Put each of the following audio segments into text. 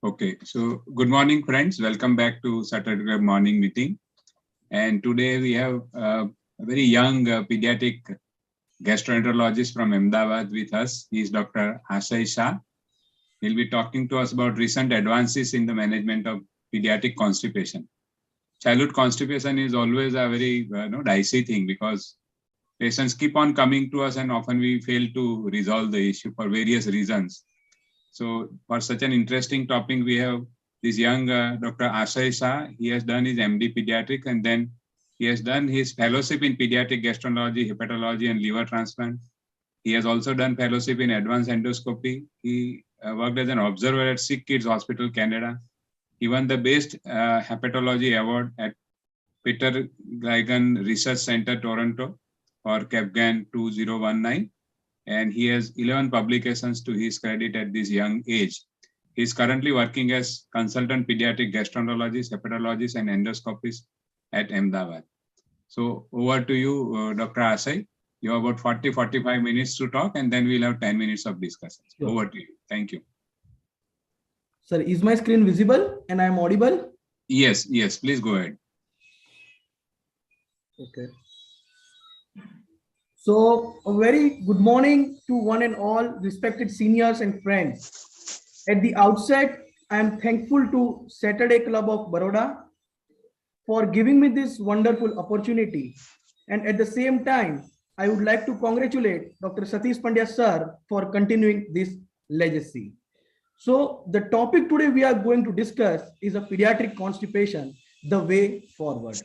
Okay, so good morning, friends. Welcome back to Saturday morning meeting. And today we have a very young pediatric gastroenterologist from Ahmedabad with us. He is Dr. Ashay Shah. He'll be talking to us about recent advances in the management of pediatric constipation. Childhood constipation is always a very dicey thing because patients keep on coming to us and often we fail to resolve the issue for various reasons. So for such an interesting topic, we have this young Dr. Ashay Shah. He has done his MD pediatric and then he has done his fellowship in pediatric gastroenterology, hepatology, and liver transplant. He has also done fellowship in advanced endoscopy. He worked as an observer at Sick Kids Hospital, Canada. He won the Best Hepatology Award at Peter Geigen Research Center, Toronto for CAPGAN 2019. And he has 11 publications to his credit at this young age. He is currently working as consultant pediatric gastroenterologist, hepatologist, and endoscopist at Ahmedabad. So over to you, Dr. Ashay. You have about 40-45 minutes to talk, and then we'll have 10 minutes of discussion. Sure. Over to you. Thank you. Sir, is my screen visible and I am audible? Yes, please go ahead. Okay. So a very good morning to one and all respected seniors and friends. At the outset, I am thankful to Saturday Club of Baroda for giving me this wonderful opportunity. And at the same time, I would like to congratulate Dr. Satish Pandya sir for continuing this legacy. So the topic today we are going to discuss is a pediatric constipation, the way forward.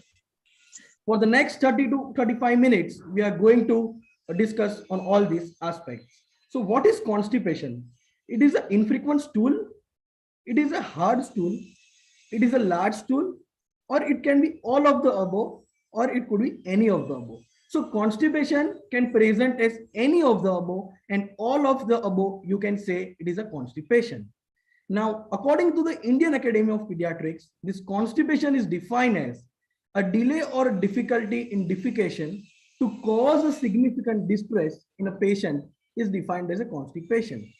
For the next 30 to 35 minutes, we are going to discuss on all these aspects. So what is constipation? It is an infrequent stool. It is a hard stool. It is a large stool, or it can be all of the above, or it could be any of the above. So constipation can present as any of the above, and all of the above, you can say it is a constipation. Now, according to the Indian Academy of Pediatrics, this constipation is defined as a delay or difficulty in defecation to cause a significant distress in a patient is defined as a constipation.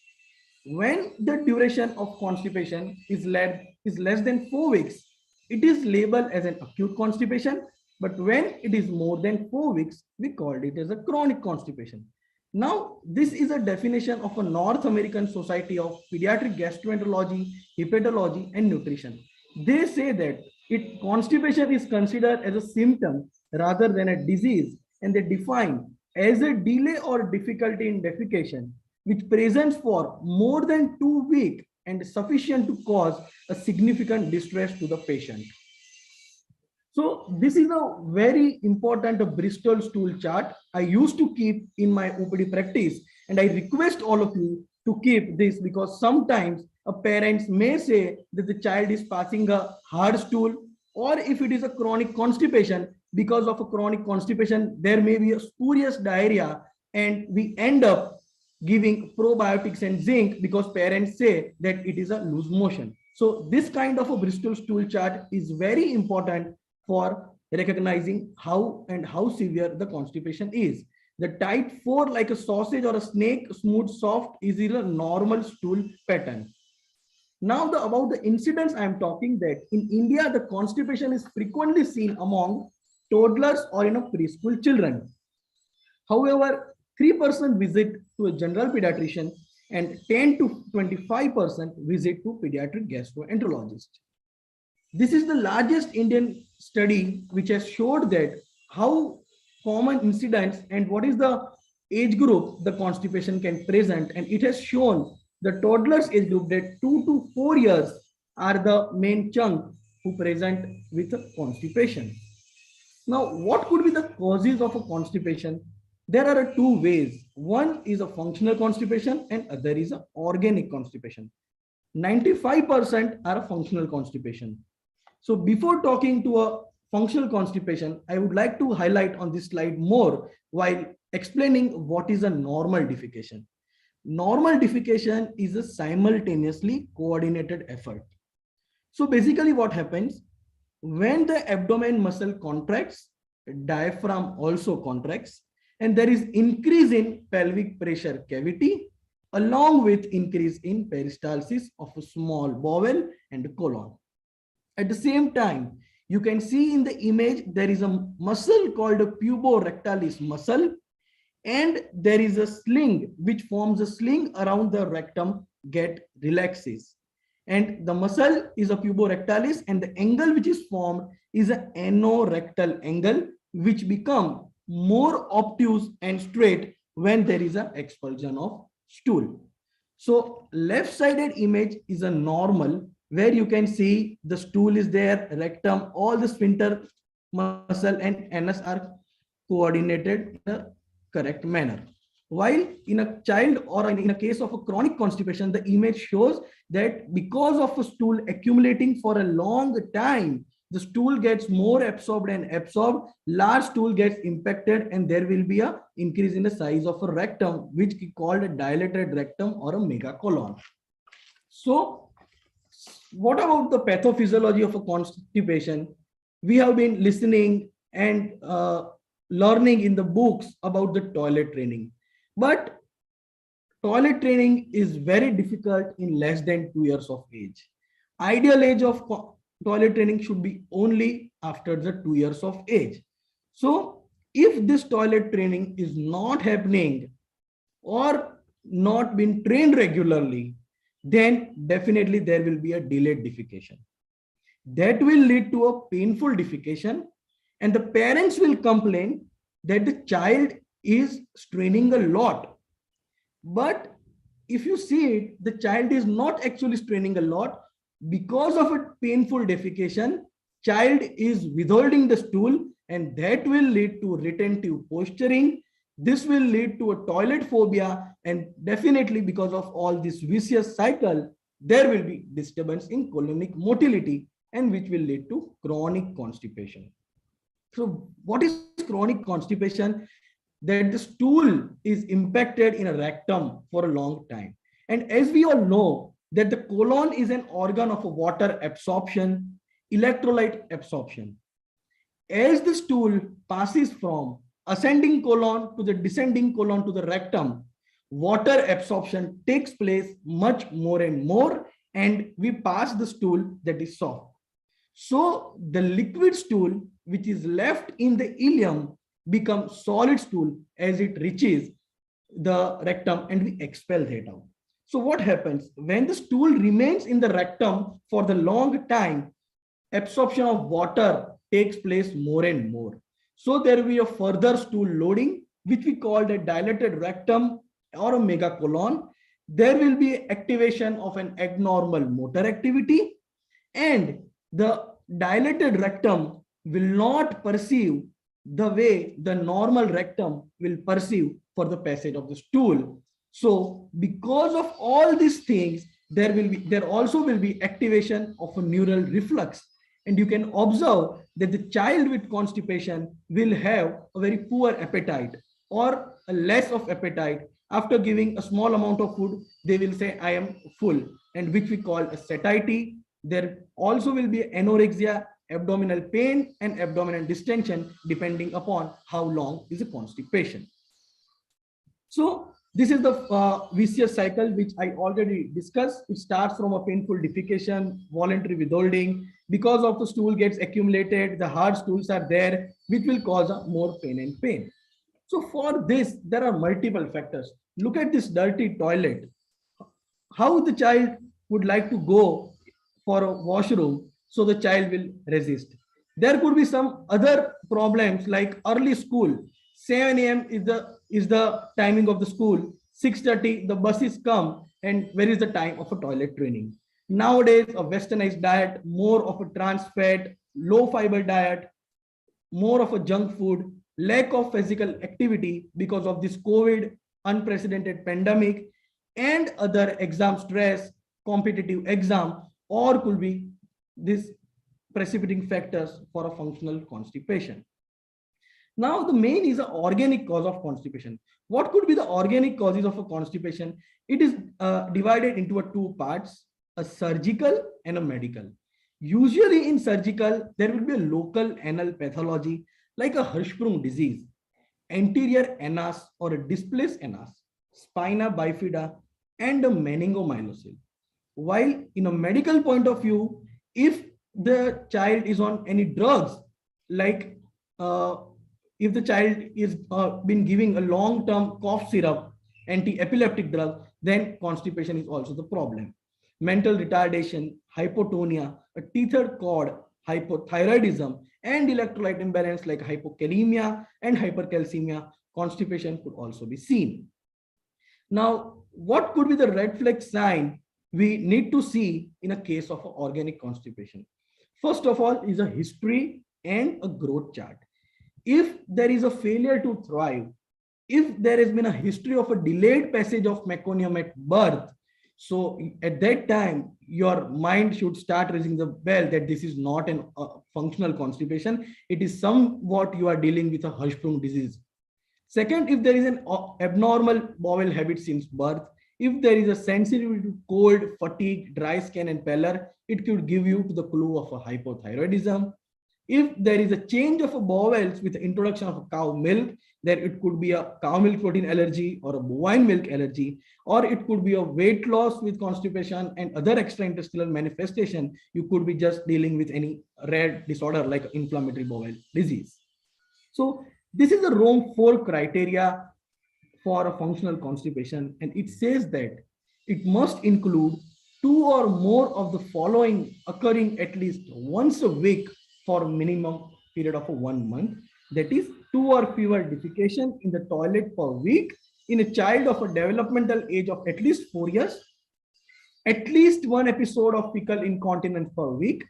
When the duration of constipation is less than 4 weeks, it is labeled as an acute constipation. But when it is more than 4 weeks, we called it as a chronic constipation. Now, this is a definition of a North American Society of Pediatric Gastroenterology, Hepatology, and Nutrition. They say that constipation is considered as a symptom rather than a disease, and they define as a delay or difficulty in defecation which presents for more than 2 weeks and sufficient to cause a significant distress to the patient. So this is a very important BRISTOL stool chart I used to keep in my OPD practice, and I request all of you to keep this because sometimes parents may say that the child is passing a hard stool, or if it is a chronic constipation, because of a chronic constipation, there may be a spurious diarrhea and we end up giving probiotics and zinc because parents say that it is a loose motion. So this kind of a BRISTOL stool chart is very important for recognizing how severe the constipation is. The type 4, like a sausage or a snake, smooth, soft, is a normal stool pattern. Now about the incidence, I am talking that in India, the constipation is frequently seen among toddlers or preschool children. However, 3% visit to a general pediatrician and 10 to 25% visit to pediatric gastroenterologist. This is the largest Indian study which has showed that how common incidents and what is the age group the constipation can present, and it has shown the toddlers age group that 2 to 4 years are the main chunk who present with a constipation. Now, what could be the causes of a constipation? There are two ways. One is a functional constipation and other is an organic constipation. 95% are a functional constipation. So before talking to a functional constipation, I would like to highlight on this slide more while explaining what is a normal defecation. Normal defecation is a simultaneously coordinated effort. So basically what happens when the abdomen muscle contracts, diaphragm also contracts, and there is increase in pelvic pressure cavity, along with increase in peristalsis of a small bowel and colon. At the same time, you can see in the image, there is a muscle called a puborectalis muscle, and there is a sling which forms a sling around the rectum get relaxes. And the muscle is a puborectalis, and the angle which is formed is an anorectal angle, which become more obtuse and straight when there is an expulsion of stool. So left-sided image is a normal, where you can see the stool is there, rectum, all the sphincter muscle and anus are coordinated in a correct manner. While in a child or in a case of a chronic constipation, the image shows that because of a stool accumulating for a long time, the stool gets more absorbed and absorbed, large stool gets impacted, and there will be a increase in the size of a rectum, which is called a dilated rectum or a megacolon. So what about the pathophysiology of a constipation? We have been listening and learning in the books about the toilet training, but toilet training is very difficult in less than 2 years of age. Ideal age of toilet training should be only after the 2 years of age. So if this toilet training is not happening or not been trained regularly, then definitely there will be a delayed defecation. That will lead to a painful defecation, and the parents will complain that the child is straining a lot. But if you see it, the child is not actually straining a lot. Because of a painful defecation, child is withholding the stool, and that will lead to retentive posturing. This will lead to a toilet phobia, and definitely because of all this vicious cycle, there will be disturbance in colonic motility, and which will lead to chronic constipation. So what is chronic constipation? That the stool is impacted in a rectum for a long time. And as we all know, that the colon is an organ of water absorption, electrolyte absorption. As the stool passes from ascending colon to the descending colon to the rectum, water absorption takes place much more and more, and we pass the stool that is soft. So the liquid stool which is left in the ileum becomes solid stool as it reaches the rectum, and we expel that out. So what happens when the stool remains in the rectum for the long time? Absorption of water takes place more and more. So there will be a further stool loading, which we call the dilated rectum or a megacolon. There will be activation of an abnormal motor activity, and the dilated rectum will not perceive the way the normal rectum will perceive for the passage of the stool. So because of all these things, there also will be activation of a neural reflux. And you can observe that the child with constipation will have a very poor appetite or a less of appetite. After giving a small amount of food, they will say, I am full, and which we call a satiety. There also will be anorexia, abdominal pain, and abdominal distension, depending upon how long is a constipation. So this is the vicious cycle which I already discussed. It starts from a painful defecation, voluntary withholding. Because of the stool gets accumulated, the hard stools are there, which will cause more pain and pain. So for this, there are multiple factors. Look at this dirty toilet. How the child would like to go for a washroom, so the child will resist. There could be some other problems like early school. 7 a.m. is the timing of the school. 6:30 the buses come, and where is the time of a toilet training? Nowadays, a westernized diet, more of a trans fat, low fiber diet, more of a junk food, lack of physical activity because of this COVID, unprecedented pandemic, and other exam stress, competitive exam, or could be these precipitating factors for a functional constipation. Now, the main is an organic cause of constipation. What could be the organic causes of a constipation? It is divided into two parts, a surgical and a medical. Usually in surgical, there will be a local anal pathology like a Hirschsprung disease, anterior anus or a displaced anus, spina bifida, and a meningomyelocele. While in a medical point of view, if the child is on any drugs, like if the child is been giving a long-term cough syrup, anti-epileptic drug, then constipation is also the problem. Mental retardation, hypotonia, a tethered cord, hypothyroidism, and electrolyte imbalance like hypokalemia and hypercalcemia, constipation could also be seen. Now, what could be the red flag sign we need to see in a case of organic constipation? First of all is a history and a growth chart. If there is a failure to thrive, if there has been a history of a delayed passage of meconium at birth, so at that time, your mind should start raising the bell that this is not a functional constipation. It is somewhat you are dealing with a Hirschsprung disease. Second, if there is an abnormal bowel habit since birth, if there is a sensitivity to cold, fatigue, dry skin, and pallor, it could give you to the clue of a hypothyroidism. If there is a change of a bowels with the introduction of a cow milk, then it could be a cow milk protein allergy or a bovine milk allergy, or it could be a weight loss with constipation and other extraintestinal manifestation. You could be just dealing with any rare disorder like inflammatory bowel disease. So this is the Rome 4 criteria for a functional constipation, and it says that it must include 2 or more of the following occurring at least once a week for a minimum period of 1 month. That is 2 or fewer defecation in the toilet per week in a child of a developmental age of at least 4 years, at least 1 episode of fecal incontinence per week,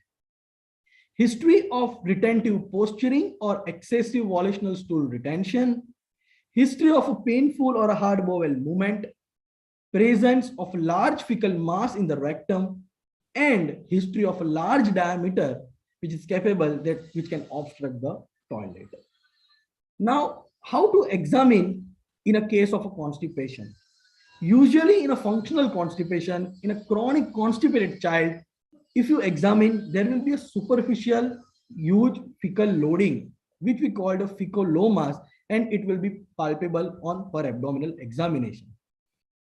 history of retentive posturing or excessive volitional stool retention, history of a painful or a hard bowel movement, presence of large fecal mass in the rectum, and history of a large diameter which is capable which can obstruct the toilet. Now, how to examine in a case of a constipation? Usually in a functional constipation, in a chronic constipated child, if you examine, there will be a superficial huge fecal loading, which we call the fecalomas, and it will be palpable on per abdominal examination.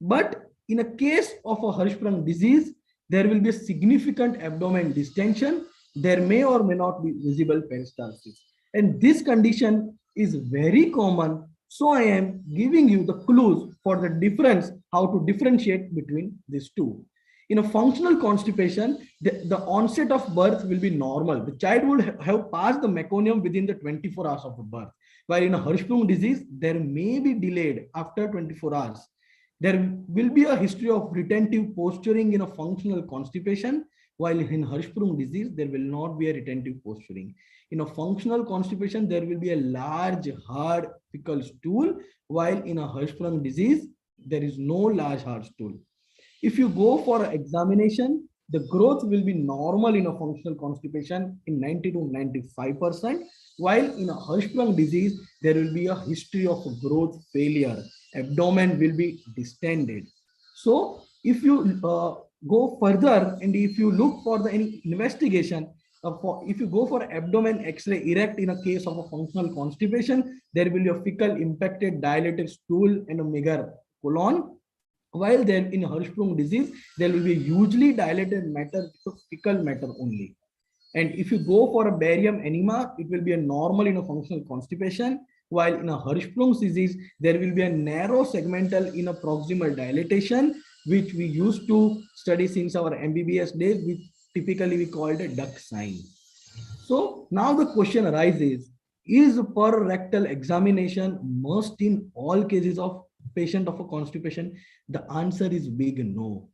But in a case of a Hirschsprung disease, there will be a significant abdomen distension. There may or may not be visible peristalsis. And this condition is very common. So I am giving you the clues for the difference, how to differentiate between these two. In a functional constipation, the onset of birth will be normal. The child would have passed the meconium within the 24 hours of the birth. While in a Hirschsprung disease, there may be delayed after 24 hours. There will be a history of retentive posturing in a functional constipation, while in Hirschsprung disease, there will not be a retentive posturing. In a functional constipation, there will be a large, hard fecal stool, while in a Hirschsprung disease, there is no large, hard stool. If you go for examination, the growth will be normal in a functional constipation in 90 to 95%, while in a Hirschsprung disease, there will be a history of growth failure. Abdomen will be distended. So if you go further and if you look for any investigation, if you go for abdomen X-ray erect in a case of a functional constipation, there will be a fecal impacted dilated stool and a meager colon. While then in Hirschsprung disease, there will be hugely dilated matter, so fecal matter only. And if you go for a barium enema, it will be a normal in a functional constipation. While in a Hirschsprung disease, there will be a narrow segmental in a proximal dilatation, which we used to study since our MBBS days, which typically we call it a duck sign. So now the question arises, is per rectal examination must in all cases of patient of a constipation? The answer is big no.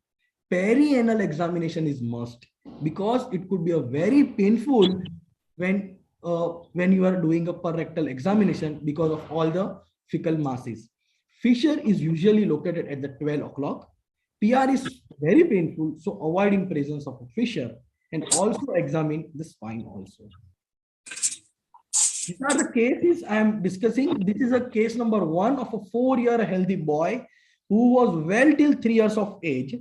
Perianal examination is must, because it could be a very painful when you are doing a per rectal examination because of all the fecal masses. Fissure is usually located at the 12 o'clock. PR is very painful, so avoiding presence of a fissure, and also examine the spine also. These are the cases I am discussing. This is a case number 1 of a 4-year healthy boy who was well till 3 years of age,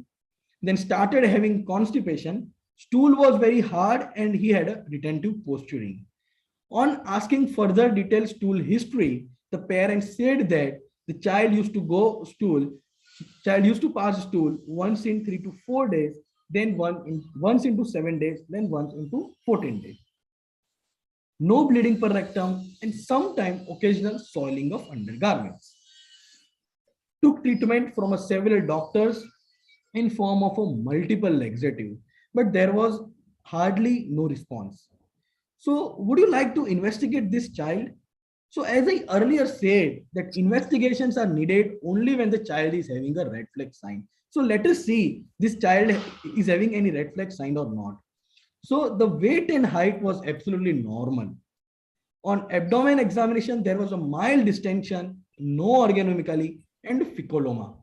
then started having constipation. Stool was very hard and he had a retentive posturing. On asking further detailed stool history, the parents said that the child used to go stool Child used to pass stool once in 3 to 4 days, then once into 7 days, then once into 14 days. No bleeding per rectum, and sometimes occasional soiling of undergarments. Took treatment from a several doctors in form of a multiple laxative, but there was hardly no response. So would you like to investigate this child? So as I earlier said that investigations are needed only when the child is having a red flag sign. So let us see this child is having any red flag sign or not. So the weight and height was absolutely normal. On abdomen examination, there was a mild distension, no organomegaly, and phycoloma.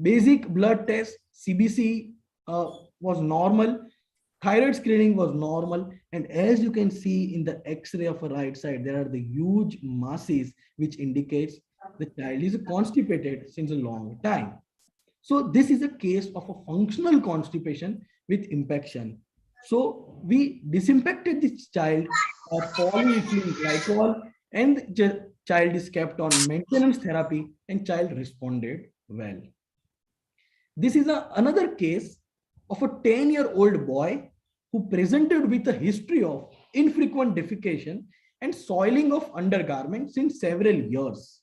Basic blood test, CBC was normal. Thyroid screening was normal. And as you can see in the X-ray of a right side, there are the huge masses which indicates the child is constipated since a long time. So this is a case of a functional constipation with impaction. So we disimpacted this child of polyethylene glycol, and the child is kept on maintenance therapy and child responded well. This is another case of a 10-year-old boy who presented with a history of infrequent defecation and soiling of undergarments in several years.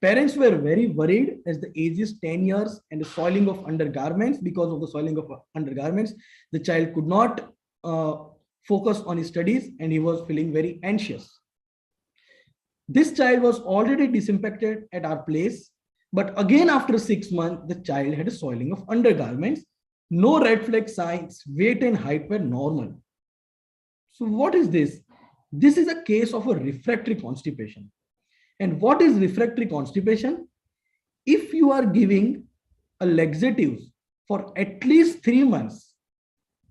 Parents were very worried as the age is 10 years and the soiling of undergarments. Because of the soiling of undergarments, the child could not focus on his studies and he was feeling very anxious. This child was already disimpacted at our place, but again after 6 months, the child had a soiling of undergarments. No red flag signs, weight and height were normal. So what is this? This is a case of a refractory constipation. And what is refractory constipation? If you are giving a laxatives for at least 3 months,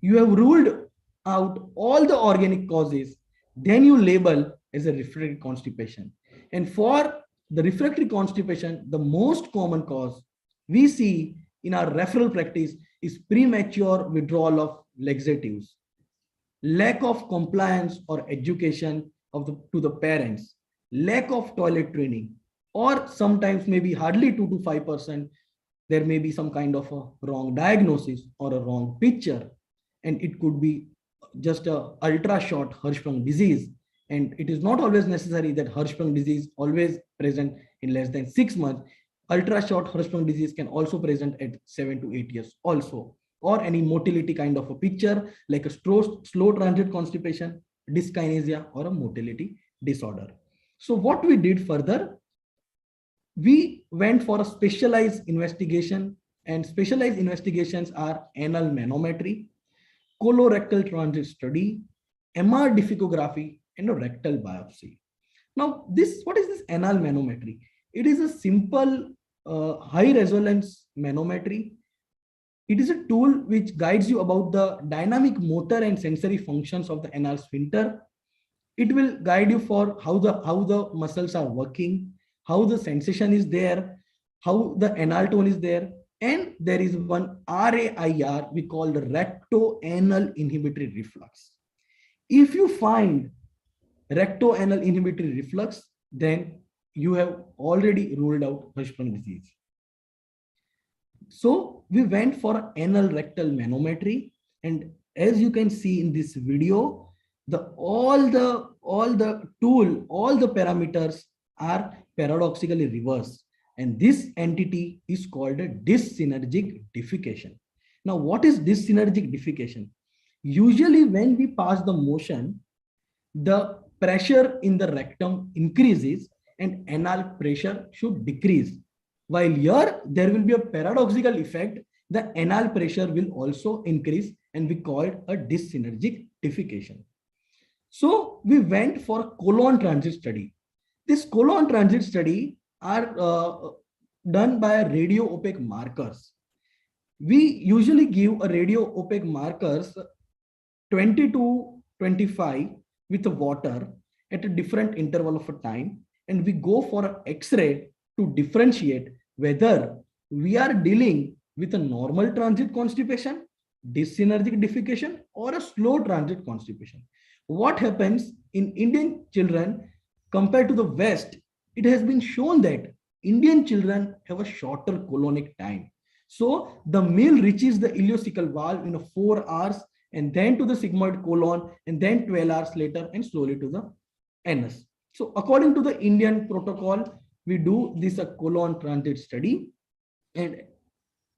you have ruled out all the organic causes, then you label as a refractory constipation. And for the refractory constipation, the most common cause we see in our referral practice is premature withdrawal of laxatives, lack of compliance or education to the parents, lack of toilet training, or sometimes maybe hardly 2 to 5%, there may be some kind of a wrong diagnosis or a wrong picture. And it could be just a ultra short Hirschsprung disease. And it is not always necessary that Hirschsprung disease always present in less than 6 months. Ultra short Hirschsprung disease can also present at 7 to 8 years also, or any motility kind of a picture like a slow transit constipation, dyskinesia, or a motility disorder. So what we did further, we went for a specialized investigation, and specialized investigations are anal manometry, colorectal transit study, MR difficography, and a rectal biopsy. Now, what is this anal manometry? It is a simple high resonance manometry. It is a tool which guides you about the dynamic motor and sensory functions of the anal sphincter. It will guide you for how the muscles are working, how the sensation is there, how the anal tone is there. And there is one RAIR we call the recto-anal inhibitory reflux. If you find recto-anal inhibitory reflux, then you have already ruled out Hirschsprung disease. So we went for anal rectal manometry, and as you can see in this video, all the parameters are paradoxically reversed, and this entity is called a dyssynergic defecation. Now, what is dyssynergic defecation? Usually when we pass the motion, the pressure in the rectum increases and anal pressure should decrease. While here there will be a paradoxical effect, the anal pressure will also increase, and we call it a dyssynergic defecation. So we went for colon transit study. This colon transit study are done by radio opaque markers. We usually give a radio opaque markers 20 to 25 with the water at a different interval of a time, and we go for an X-ray to differentiate whether we are dealing with a normal transit constipation, dyssynergic defecation, or a slow transit constipation. What happens in Indian children compared to the West, it has been shown that Indian children have a shorter colonic time. So the meal reaches the ileocecal valve in 4 hours and then to the sigmoid colon and then 12 hours later and slowly to the anus. So according to the Indian protocol, we do this a colon transit study, and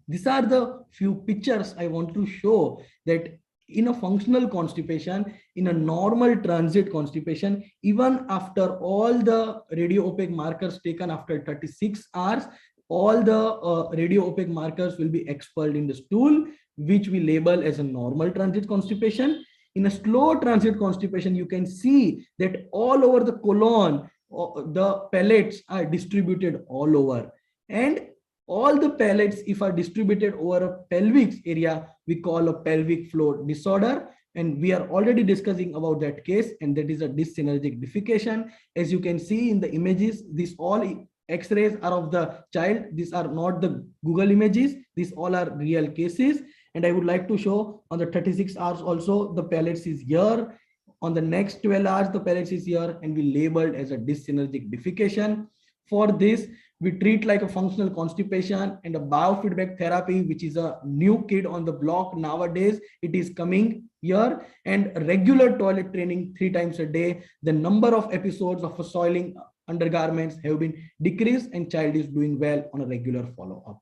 these are the few pictures I want to show that in a functional constipation, in a normal transit constipation, even after all the radio-opaque markers taken after 36 hours, all the radio-opaque markers will be expelled in the stool, which we label as a normal transit constipation. In a slow transit constipation, you can see that all over the colon, the pellets are distributed all over. And all the pellets, if are distributed over a pelvic area, we call a pelvic floor disorder. And we are already discussing about that case, and that is a dyssynergic defecation. As you can see in the images, these all x-rays are of the child. These are not the Google images. These all are real cases. And I would like to show on the 36 hours also, the pellets is here. On the next 12 hours, the pellets is here, and we labeled as a dyssynergic defecation. For this, we treat like a functional constipation and a biofeedback therapy, which is a new kid on the block nowadays. It is coming here, and regular toilet training 3 times a day. The number of episodes of soiling undergarments have been decreased, and child is doing well on a regular follow-up.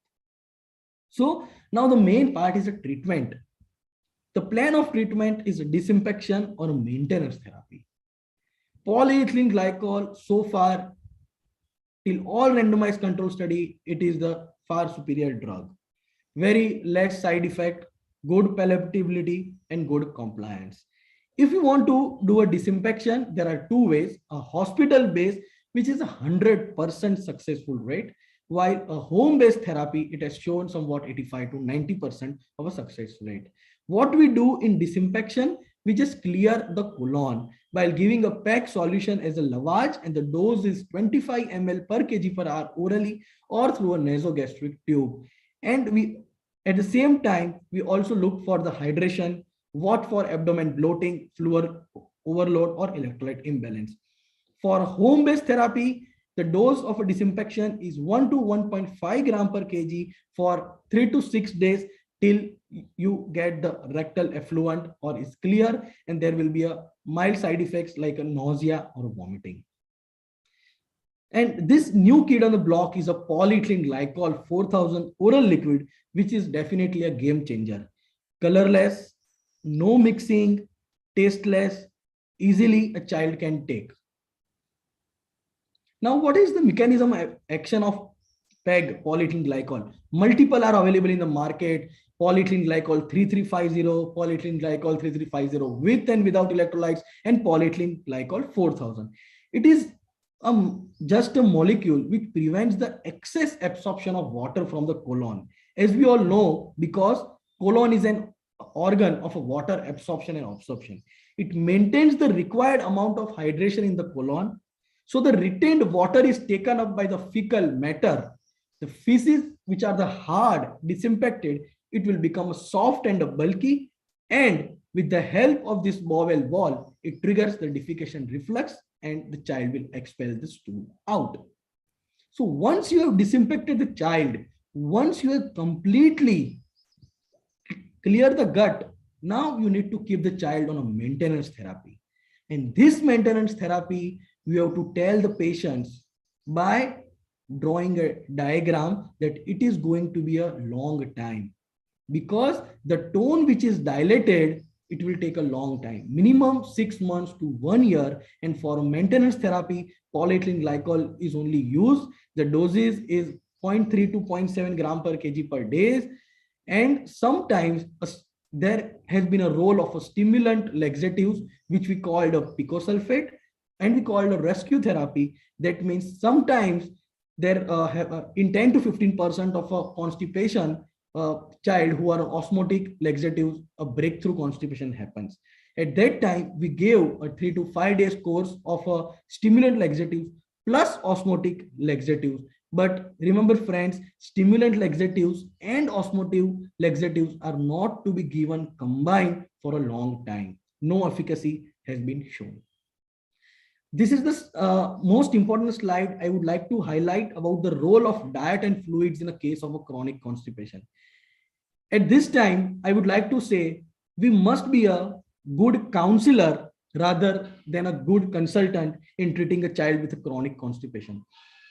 So now the main part is a treatment. The plan of treatment is a disimpaction or a maintenance therapy. Polyethylene glycol, so far, till all randomized control study, it is the far superior drug. Very less side effect, good palatability, and good compliance. If you want to do a disimpaction, there are 2 ways: a hospital-based, which is 100% successful rate, while a home-based therapy, it has shown somewhat 85 to 90% of a success rate. What we do in disimpaction, we just clear the colon while giving a PEG solution as a lavage, and the dose is 25 ml per kg per hour orally or through a nasogastric tube. And we, at the same time, we also look for the hydration, what for abdomen bloating, fluid overload, or electrolyte imbalance. For home-based therapy, the dose of a disimpaction is 1 to 1.5 gram per kg for 3 to 6 days till you get the rectal effluent or is clear, and there will be a mild side effects like a nausea or vomiting. And this new kid on the block is a polyethylene glycol 4000 oral liquid, which is definitely a game changer. Colorless, no mixing, tasteless, easily a child can take. Now, what is the mechanism of action of PEG, polyethylene glycol? Multiple are available in the market. Polyethylene glycol 3350, polyethylene glycol 3350 with and without electrolytes, and polyethylene glycol 4000. It is just a molecule which prevents the excess absorption of water from the colon. As we all know, because colon is an organ of water absorption and absorption, it maintains the required amount of hydration in the colon. So the retained water is taken up by the fecal matter. The feces, which are the hard, disimpacted, it will become soft and bulky, and with the help of this bowel wall, it triggers the defecation reflux, and the child will expel the stool out. So once you have disimpacted the child, once you have completely cleared the gut, now you need to keep the child on a maintenance therapy. And this maintenance therapy, we have to tell the patients by drawing a diagram that it is going to be a long time, because the tone which is dilated, it will take a long time, minimum 6 months to 1 year. And for maintenance therapy, polyethylene glycol is only used. The doses is 0.3 to 0.7 gram per kg per day. And sometimes there has been a role of a stimulant laxatives, which we called a picosulfate, and we called a rescue therapy. That means sometimes there in 10 to 15% of a constipation child who are osmotic laxatives, a breakthrough constipation happens. At that time, we gave a 3 to 5 days course of a stimulant laxative plus osmotic laxatives. But remember, friends, stimulant laxatives and osmotic laxatives are not to be given combined for a long time. No efficacy has been shown. This is the most important slide I would like to highlight about the role of diet and fluids in a case of a chronic constipation. At this time, I would like to say we must be a good counselor rather than a good consultant in treating a child with a chronic constipation.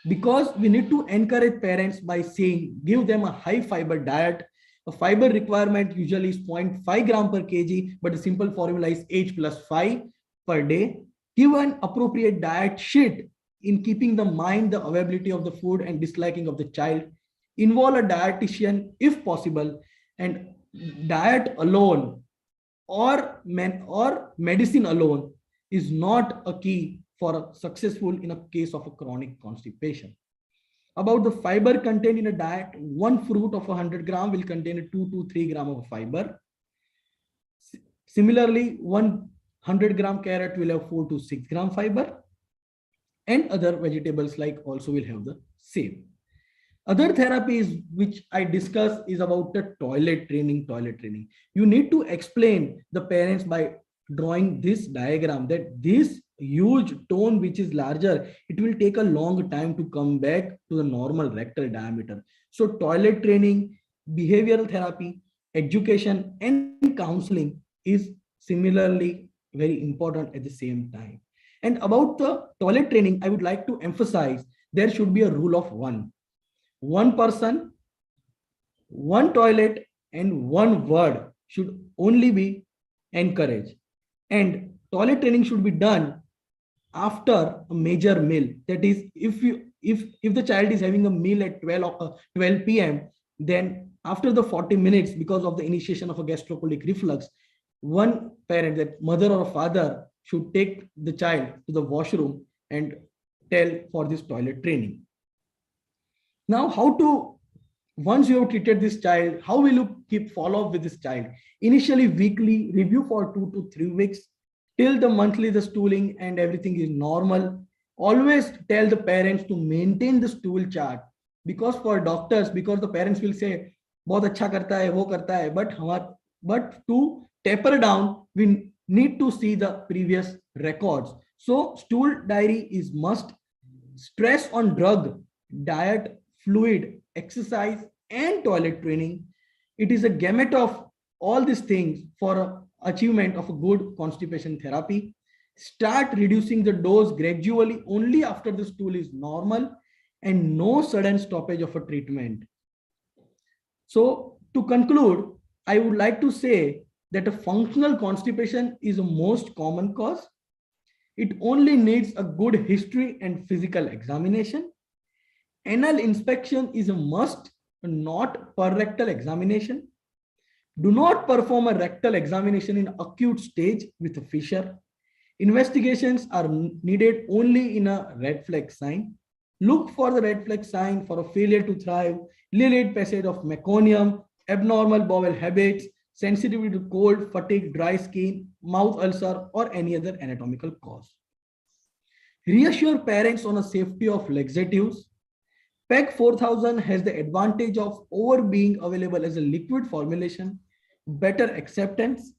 Because we need to encourage parents by saying, give them a high fiber diet. A fiber requirement usually is 0.5 gram per kg, but the simple formula is H plus 5 per day. Give an appropriate diet sheet in keeping the mind, the availability of the food and disliking of the child. Involve a dietitian if possible, and diet alone or medicine alone is not a key for a successful in a case of a chronic constipation. About the fiber contained in a diet, one fruit of 100 gram will contain 2 to 3 gram of fiber. Similarly, 100 gram carrot will have 4 to 6 gram fiber, and other vegetables like also will have the same. Other therapies which I discuss is about the toilet training. You need to explain the parents by drawing this diagram that this huge stone which is larger, it will take a long time to come back to the normal rectal diameter. So toilet training, behavioral therapy, education and counseling is similarly very important at the same time. And about the toilet training, I would like to emphasize there should be a rule of one person, one toilet, and one word should only be encouraged. And toilet training should be done after a major meal. That is, if the child is having a meal at 12 p.m., then after the 40 minutes, because of the initiation of a gastrocolic reflux, one parent, that mother or father, should take the child to the washroom and tell for this toilet training. Now, once you have treated this child, how will you keep follow up with this child? Initially, weekly review for 2 to 3 weeks till the monthly, the stooling and everything is normal. Always tell the parents to maintain the stool chart, because for doctors, because the parents will say, बहुत अच्छा करता है, वो करता है, but to taper down, we need to see the previous records. So stool diary is must. Stress on drug, diet, fluid, exercise, and toilet training. It is a gamut of all these things for achievement of a good constipation therapy. Start reducing the dose gradually only after the stool is normal, and no sudden stoppage of a treatment. So to conclude, I would like to say that a functional constipation is a most common cause. It only needs a good history and physical examination. Anal inspection is a must, not per rectal examination. Do not perform a rectal examination in acute stage with a fissure. Investigations are needed only in a red flag sign. Look for the red flag sign for a failure to thrive, delayed passage of meconium, abnormal bowel habits, sensitivity to cold, fatigue, dry skin, mouth ulcer, or any other anatomical cause. Reassure parents on the safety of laxatives. PEG 4000 has the advantage of over being available as a liquid formulation, better acceptance,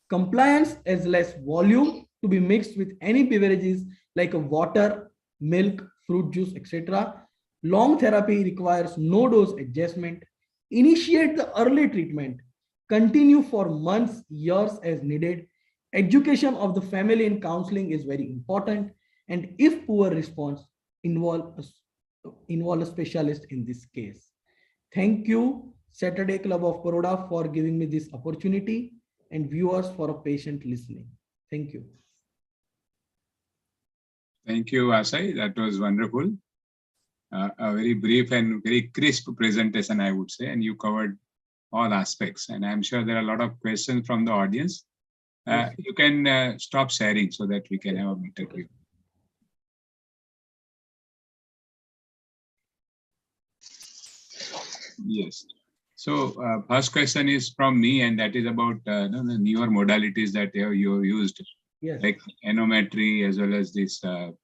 compliance as less volume to be mixed with any beverages like a water, milk, fruit juice, etc. Long therapy requires no dose adjustment. Initiate the early treatment. Continue for months, years as needed. Education of the family and counseling is very important. And if poor response, involve a specialist in this case. Thank you, Saturday Club of Baroda, for giving me this opportunity, and viewers for a patient listening. Thank you. Thank you, Asai. That was wonderful. A very brief and very crisp presentation, I would say, and you covered all aspects. And I'm sure there are a lot of questions from the audience. You can stop sharing so that we can have a better view. Yes. So first question is from me, and that is about the newer modalities that you have used, Yes. like anometry as well as this, that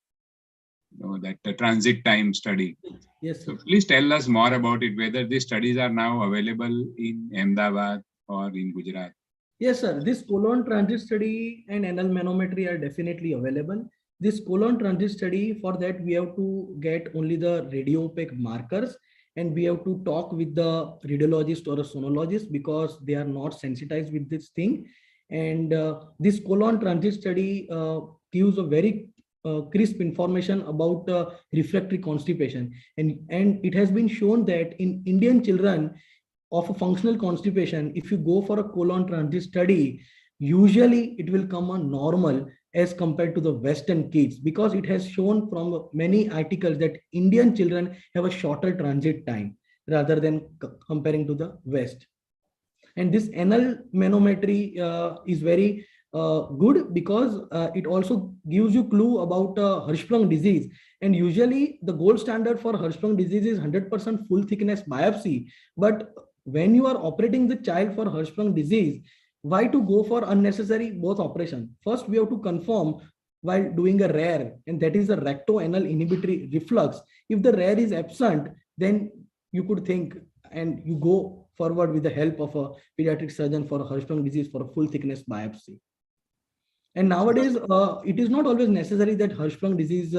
the transit time study. Yes. So please tell us more about it, whether these studies are now available in Ahmedabad or in Gujarat. Yes, sir. This colon transit study and anal manometry are definitely available. This colon transit study, for that we have to get only the radiopaque markers, and we have to talk with the radiologist or a sonologist because they are not sensitized with this thing. And this colon transit study gives a very crisp information about refractory constipation. And it has been shown that in Indian children of a functional constipation, if you go for a colon transit study, usually it will come on normal as compared to the Western kids, because it has shown from many articles that Indian children have a shorter transit time rather than comparing to the West. And this anal manometry is very good because it also gives you clue about Hirschsprung disease. And usually the gold standard for Hirschsprung disease is 100% full thickness biopsy. But when you are operating the child for Hirschsprung disease, why to go for unnecessary both operation? First, we have to confirm while doing a rare, and that is a recto-anal inhibitory reflux. If the rare is absent, then you could think and you go forward with the help of a pediatric surgeon for a Hirschsprung disease for a full thickness biopsy. And nowadays, it is not always necessary that Hirschsprung disease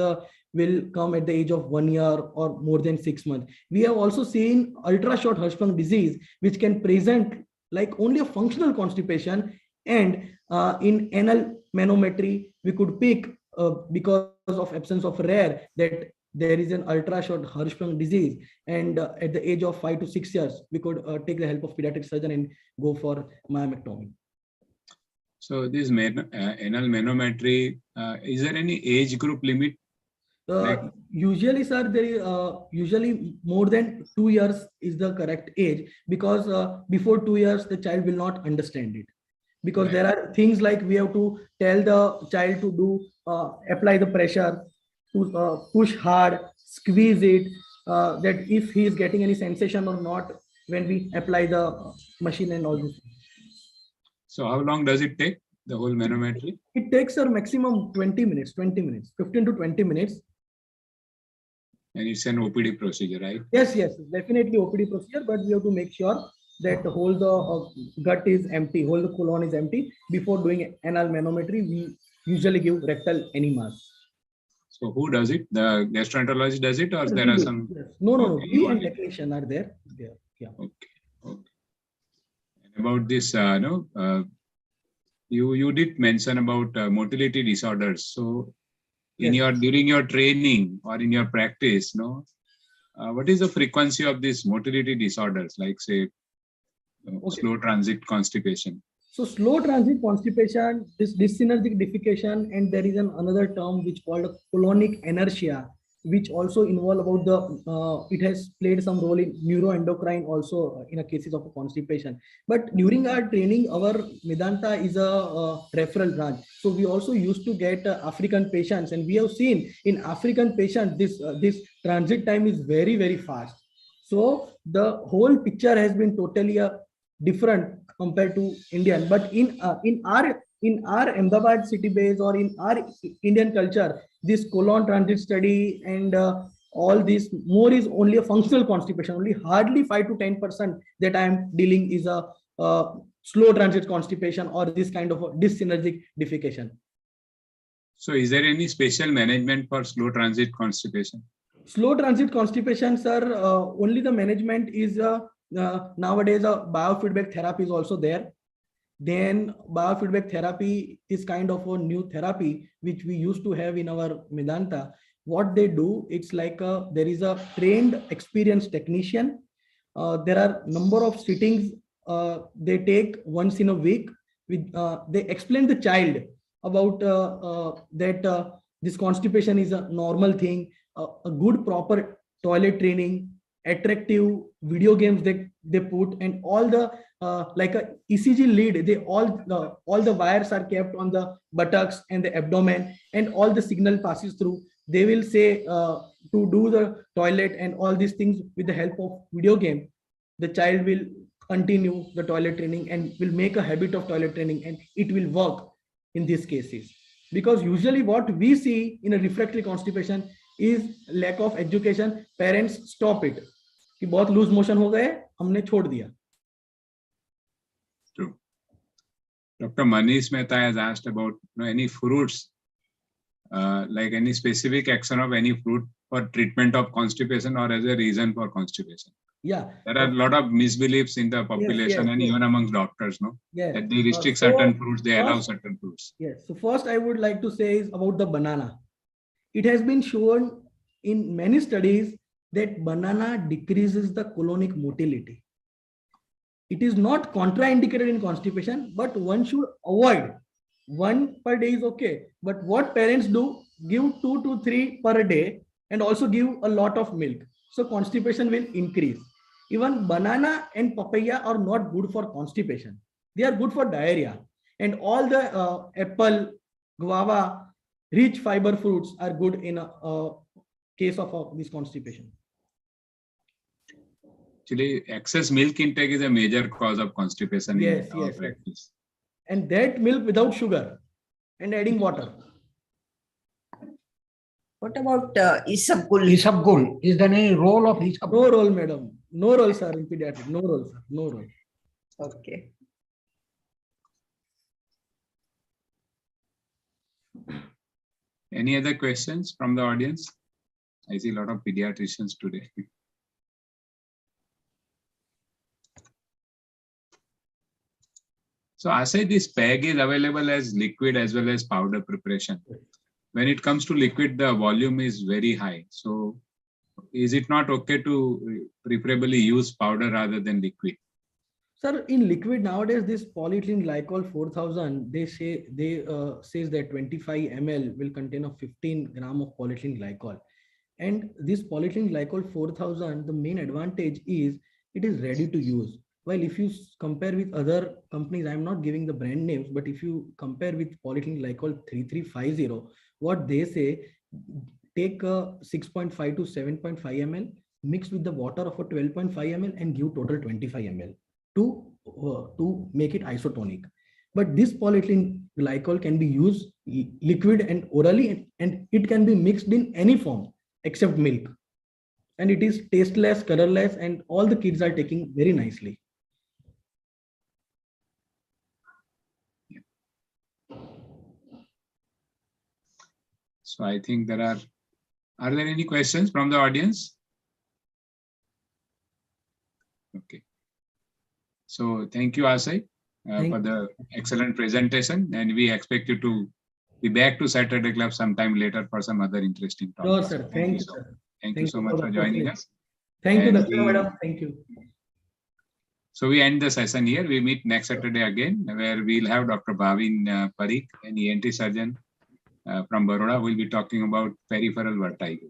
will come at the age of 1 year or more than 6 months. We have also seen ultra short Hirschsprung disease, which can present like only a functional constipation. And in anal manometry, we could pick because of absence of rare that there is an ultra short Hirschsprung disease. And at the age of 5 to 6 years, we could take the help of pediatric surgeon and go for myomectomy. So this anal manometry, is there any age group limit? Usually, sir, there is usually more than 2 years is the correct age, because before 2 years, the child will not understand it. Because there are things like we have to tell the child to do, apply the pressure, to push hard, squeeze it, that if he is getting any sensation or not when we apply the machine and all this. So how long does it take, the whole manometry? It takes a maximum 20 minutes, 15 to 20 minutes. And it's an OPD procedure, right? Yes, definitely OPD procedure, but we have to make sure that the whole the gut is empty, whole the colon is empty. Before doing anal manometry, we usually give rectal enemas. So who does it? The gastroenterologist does it, or there are some? Yes. No. We and technician are there. Yeah. Okay. And about this, you did mention about motility disorders. So during your training or in your practice, what is the frequency of these motility disorders, like say slow transit constipation? So slow transit constipation, this dyssynergic defecation, and there is another term which called colonic inertia, which also involve about the, it has played some role in neuroendocrine also in a cases of constipation. But during our training, our Medanta is a referral branch. So we also used to get African patients, and we have seen in African patients, this transit time is very, very fast. So the whole picture has been totally different compared to Indian. But in our Ahmedabad city base or in our Indian culture, this colon transit study and all this more is only a functional constipation. Only hardly 5 to 10% that I am dealing is a slow transit constipation or this kind of a dyssynergic defecation. So is there any special management for slow transit constipation? Slow transit constipation, sir, only the management is nowadays biofeedback therapy is also there. Then biofeedback therapy is kind of a new therapy which we used to have in our Medanta. What they do, it's like there is a trained, experienced technician. There are number of sittings they take once in a week. With they explain the child about that this constipation is a normal thing, a good proper toilet training, attractive video games they put, and all the like a ECG lead, they all the wires are kept on the buttocks and the abdomen, and all the signal passes through. They will say to do the toilet and all these things with the help of video game. The child will continue the toilet training and will make a habit of toilet training, and it will work in these cases. Because usually what we see in a refractory constipation is lack of education. Parents stop it कि बहुत loose motion हो गए, हमने छोड़ दिया. True. Dr. Manish Mehta has asked about any fruits like any specific action of any fruit for treatment of constipation or as a reason for constipation? Yeah. There are a lot of misbeliefs in the population and even amongst doctors, no? Yes. That they restrict So certain fruits, they allow first- certain fruits. Yes. So first I would like to say is about the banana. It has been shown in many studies that banana decreases the colonic motility. It is not contraindicated in constipation, but one should avoid. One per day is okay. But what parents do, give 2 to 3 per day and also give a lot of milk. So constipation will increase. Even banana and papaya are not good for constipation. They are good for diarrhea. And all the apple, guava, rich fiber fruits are good in a case of this constipation. Actually, excess milk intake is a major cause of constipation Yes, in our yes, practice. and that milk without sugar and adding water. What about isabgul? Isabgul. Is there any role of isabgul? No role, madam. No role, sir, in pediatric. No role, sir. No role. Okay. Any other questions from the audience? I see a lot of pediatricians today. So I say this PEG is available as liquid as well as powder preparation. When it comes to liquid, the volume is very high. So is it not okay to preferably use powder rather than liquid? Sir, in liquid nowadays, this polyethylene glycol 4000, they says that 25 ml will contain a 15 gram of polyethylene glycol. And this polyethylene glycol 4000, the main advantage is it is ready to use. Well, if you compare with other companies, I'm not giving the brand names, but if you compare with polyethylene glycol 3350, what they say, take a 6.5 to 7.5 ml, mix with the water of a 12.5 ml and give total 25 ml to make it isotonic. But this polyethylene glycol can be used liquid and orally, and it can be mixed in any form except milk. And it is tasteless, colorless, and all the kids are taking very nicely. So I think there are there any questions from the audience? Okay. So thank you, Asai, for the excellent presentation. And we expect you to be back to Saturday Club sometime later for some other interesting topics. Sure, sir. Thank you, sir. Thank you so much for joining us. Thank you, And Dr. Madam. Thank you. So we end the session here. We meet next Saturday again, where we'll have Dr. Bhavin Parikh, an ENT surgeon from Baroda, who will be talking about peripheral vertigo.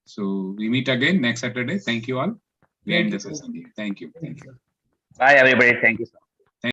So we meet again next Saturday. Thank you all. We end the session here. Thank you. Thank you. Bye, everybody. Thank you so much.